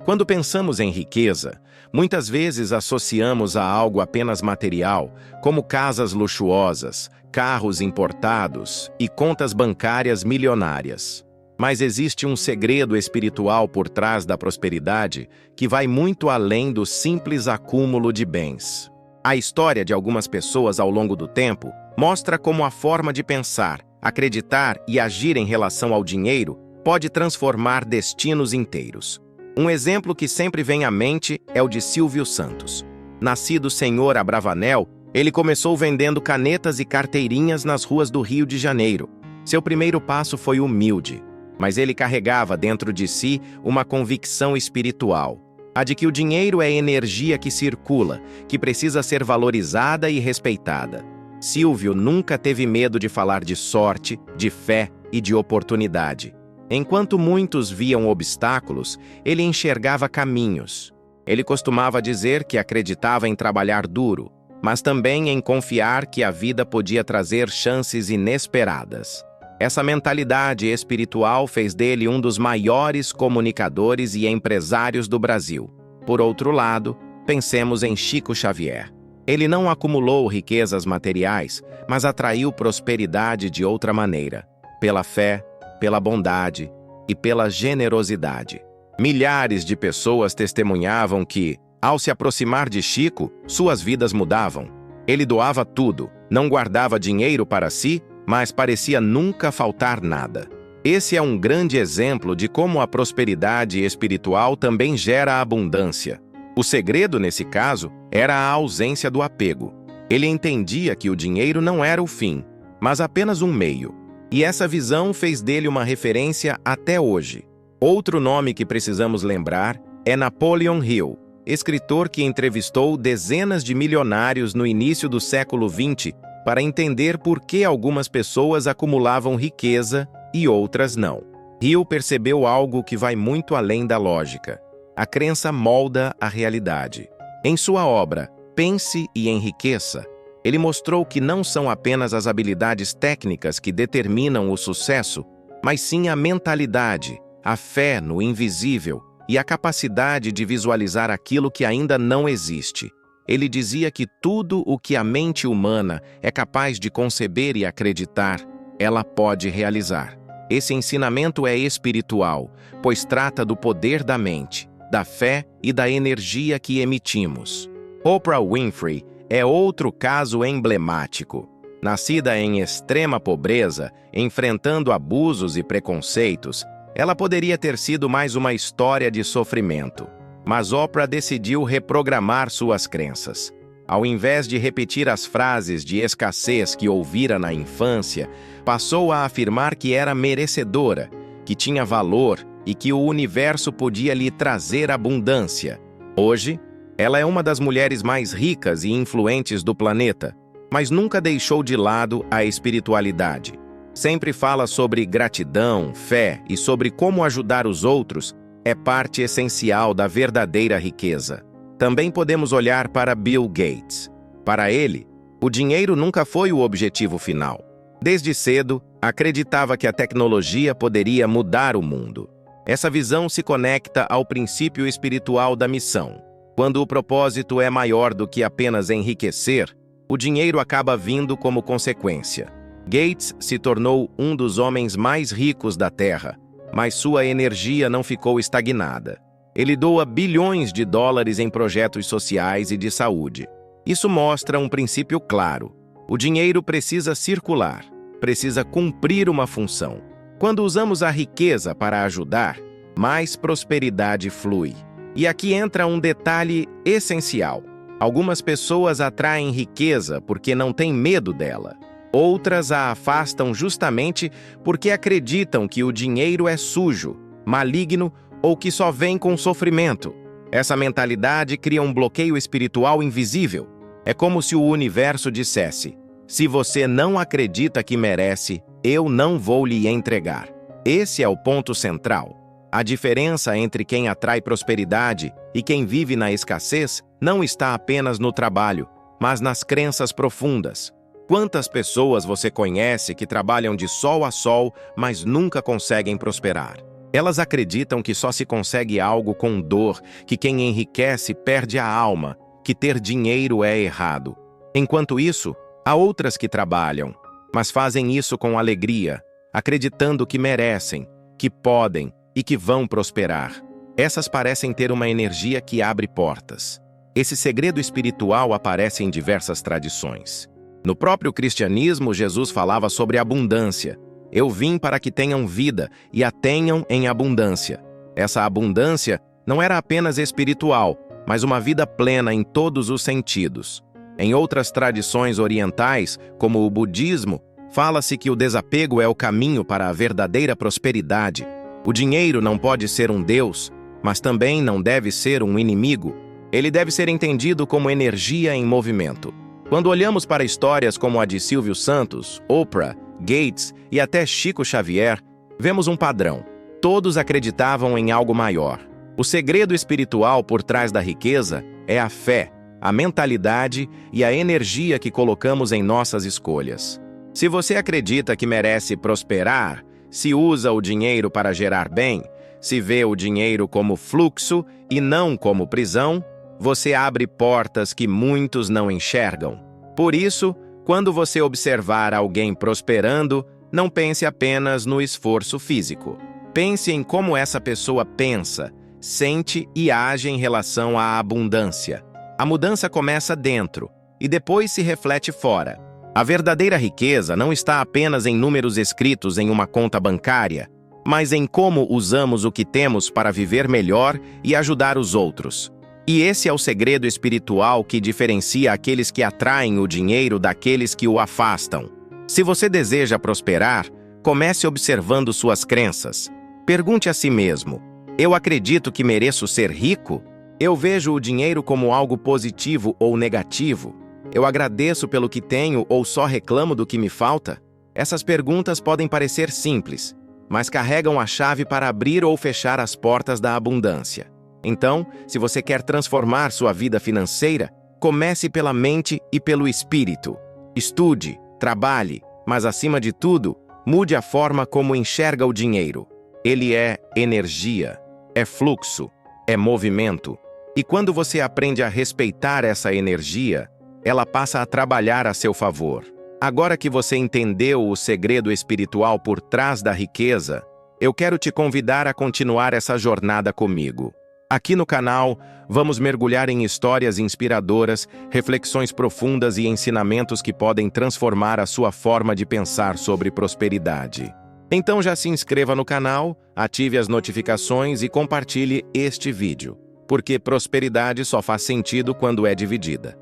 Quando pensamos em riqueza, muitas vezes associamos a algo apenas material, como casas luxuosas, carros importados e contas bancárias milionárias. Mas existe um segredo espiritual por trás da prosperidade que vai muito além do simples acúmulo de bens. A história de algumas pessoas ao longo do tempo mostra como a forma de pensar, acreditar e agir em relação ao dinheiro pode transformar destinos inteiros. Um exemplo que sempre vem à mente é o de Silvio Santos. Nascido senhor Abravanel, ele começou vendendo canetas e carteirinhas nas ruas do Rio de Janeiro. Seu primeiro passo foi humilde, mas ele carregava dentro de si uma convicção espiritual, a de que o dinheiro é energia que circula, que precisa ser valorizada e respeitada. Silvio nunca teve medo de falar de sorte, de fé e de oportunidade. Enquanto muitos viam obstáculos, ele enxergava caminhos. Ele costumava dizer que acreditava em trabalhar duro, mas também em confiar que a vida podia trazer chances inesperadas. Essa mentalidade espiritual fez dele um dos maiores comunicadores e empresários do Brasil. Por outro lado, pensemos em Chico Xavier. Ele não acumulou riquezas materiais, mas atraiu prosperidade de outra maneira, pela fé, pela bondade e pela generosidade. Milhares de pessoas testemunhavam que, ao se aproximar de Chico, suas vidas mudavam. Ele doava tudo, não guardava dinheiro para si, mas parecia nunca faltar nada. Esse é um grande exemplo de como a prosperidade espiritual também gera abundância. O segredo, nesse caso, era a ausência do apego. Ele entendia que o dinheiro não era o fim, mas apenas um meio. E essa visão fez dele uma referência até hoje. Outro nome que precisamos lembrar é Napoleon Hill, escritor que entrevistou dezenas de milionários no início do século XX para entender por que algumas pessoas acumulavam riqueza e outras não. Hill percebeu algo que vai muito além da lógica. A crença molda a realidade. Em sua obra, Pense e Enriqueça, ele mostrou que não são apenas as habilidades técnicas que determinam o sucesso, mas sim a mentalidade, a fé no invisível e a capacidade de visualizar aquilo que ainda não existe. Ele dizia que tudo o que a mente humana é capaz de conceber e acreditar, ela pode realizar. Esse ensinamento é espiritual, pois trata do poder da mente, da fé e da energia que emitimos. Oprah Winfrey é outro caso emblemático. Nascida em extrema pobreza, enfrentando abusos e preconceitos, ela poderia ter sido mais uma história de sofrimento. Mas Oprah decidiu reprogramar suas crenças. Ao invés de repetir as frases de escassez que ouvira na infância, passou a afirmar que era merecedora, que tinha valor e que o universo podia lhe trazer abundância. Hoje, ela é uma das mulheres mais ricas e influentes do planeta, mas nunca deixou de lado a espiritualidade. Sempre fala sobre gratidão, fé e sobre como ajudar os outros é parte essencial da verdadeira riqueza. Também podemos olhar para Bill Gates. Para ele, o dinheiro nunca foi o objetivo final. Desde cedo, acreditava que a tecnologia poderia mudar o mundo. Essa visão se conecta ao princípio espiritual da missão. Quando o propósito é maior do que apenas enriquecer, o dinheiro acaba vindo como consequência. Gates se tornou um dos homens mais ricos da Terra, mas sua energia não ficou estagnada. Ele doa bilhões de dólares em projetos sociais e de saúde. Isso mostra um princípio claro. O dinheiro precisa circular, precisa cumprir uma função. Quando usamos a riqueza para ajudar, mais prosperidade flui. E aqui entra um detalhe essencial. Algumas pessoas atraem riqueza porque não têm medo dela. Outras a afastam justamente porque acreditam que o dinheiro é sujo, maligno ou que só vem com sofrimento. Essa mentalidade cria um bloqueio espiritual invisível. É como se o universo dissesse: se você não acredita que merece, eu não vou lhe entregar. Esse é o ponto central. A diferença entre quem atrai prosperidade e quem vive na escassez não está apenas no trabalho, mas nas crenças profundas. Quantas pessoas você conhece que trabalham de sol a sol, mas nunca conseguem prosperar? Elas acreditam que só se consegue algo com dor, que quem enriquece perde a alma, que ter dinheiro é errado. Enquanto isso, há outras que trabalham, mas fazem isso com alegria, acreditando que merecem, que podem e que vão prosperar. Essas parecem ter uma energia que abre portas. Esse segredo espiritual aparece em diversas tradições. No próprio cristianismo, Jesus falava sobre abundância. Eu vim para que tenham vida e a tenham em abundância. Essa abundância não era apenas espiritual, mas uma vida plena em todos os sentidos. Em outras tradições orientais, como o budismo, fala-se que o desapego é o caminho para a verdadeira prosperidade. O dinheiro não pode ser um deus, mas também não deve ser um inimigo. Ele deve ser entendido como energia em movimento. Quando olhamos para histórias como a de Silvio Santos, Oprah, Gates e até Chico Xavier, vemos um padrão. Todos acreditavam em algo maior. O segredo espiritual por trás da riqueza é a fé, a mentalidade e a energia que colocamos em nossas escolhas. Se você acredita que merece prosperar, se usa o dinheiro para gerar bem, se vê o dinheiro como fluxo e não como prisão, você abre portas que muitos não enxergam. Por isso, quando você observar alguém prosperando, não pense apenas no esforço físico. Pense em como essa pessoa pensa, sente e age em relação à abundância. A mudança começa dentro e depois se reflete fora. A verdadeira riqueza não está apenas em números escritos em uma conta bancária, mas em como usamos o que temos para viver melhor e ajudar os outros. E esse é o segredo espiritual que diferencia aqueles que atraem o dinheiro daqueles que o afastam. Se você deseja prosperar, comece observando suas crenças. Pergunte a si mesmo: eu acredito que mereço ser rico? Eu vejo o dinheiro como algo positivo ou negativo? Eu agradeço pelo que tenho ou só reclamo do que me falta? Essas perguntas podem parecer simples, mas carregam a chave para abrir ou fechar as portas da abundância. Então, se você quer transformar sua vida financeira, comece pela mente e pelo espírito. Estude, trabalhe, mas acima de tudo, mude a forma como enxerga o dinheiro. Ele é energia, é fluxo, é movimento. E quando você aprende a respeitar essa energia, ela passa a trabalhar a seu favor. Agora que você entendeu o segredo espiritual por trás da riqueza, eu quero te convidar a continuar essa jornada comigo. Aqui no canal, vamos mergulhar em histórias inspiradoras, reflexões profundas e ensinamentos que podem transformar a sua forma de pensar sobre prosperidade. Então já se inscreva no canal, ative as notificações e compartilhe este vídeo, porque prosperidade só faz sentido quando é dividida.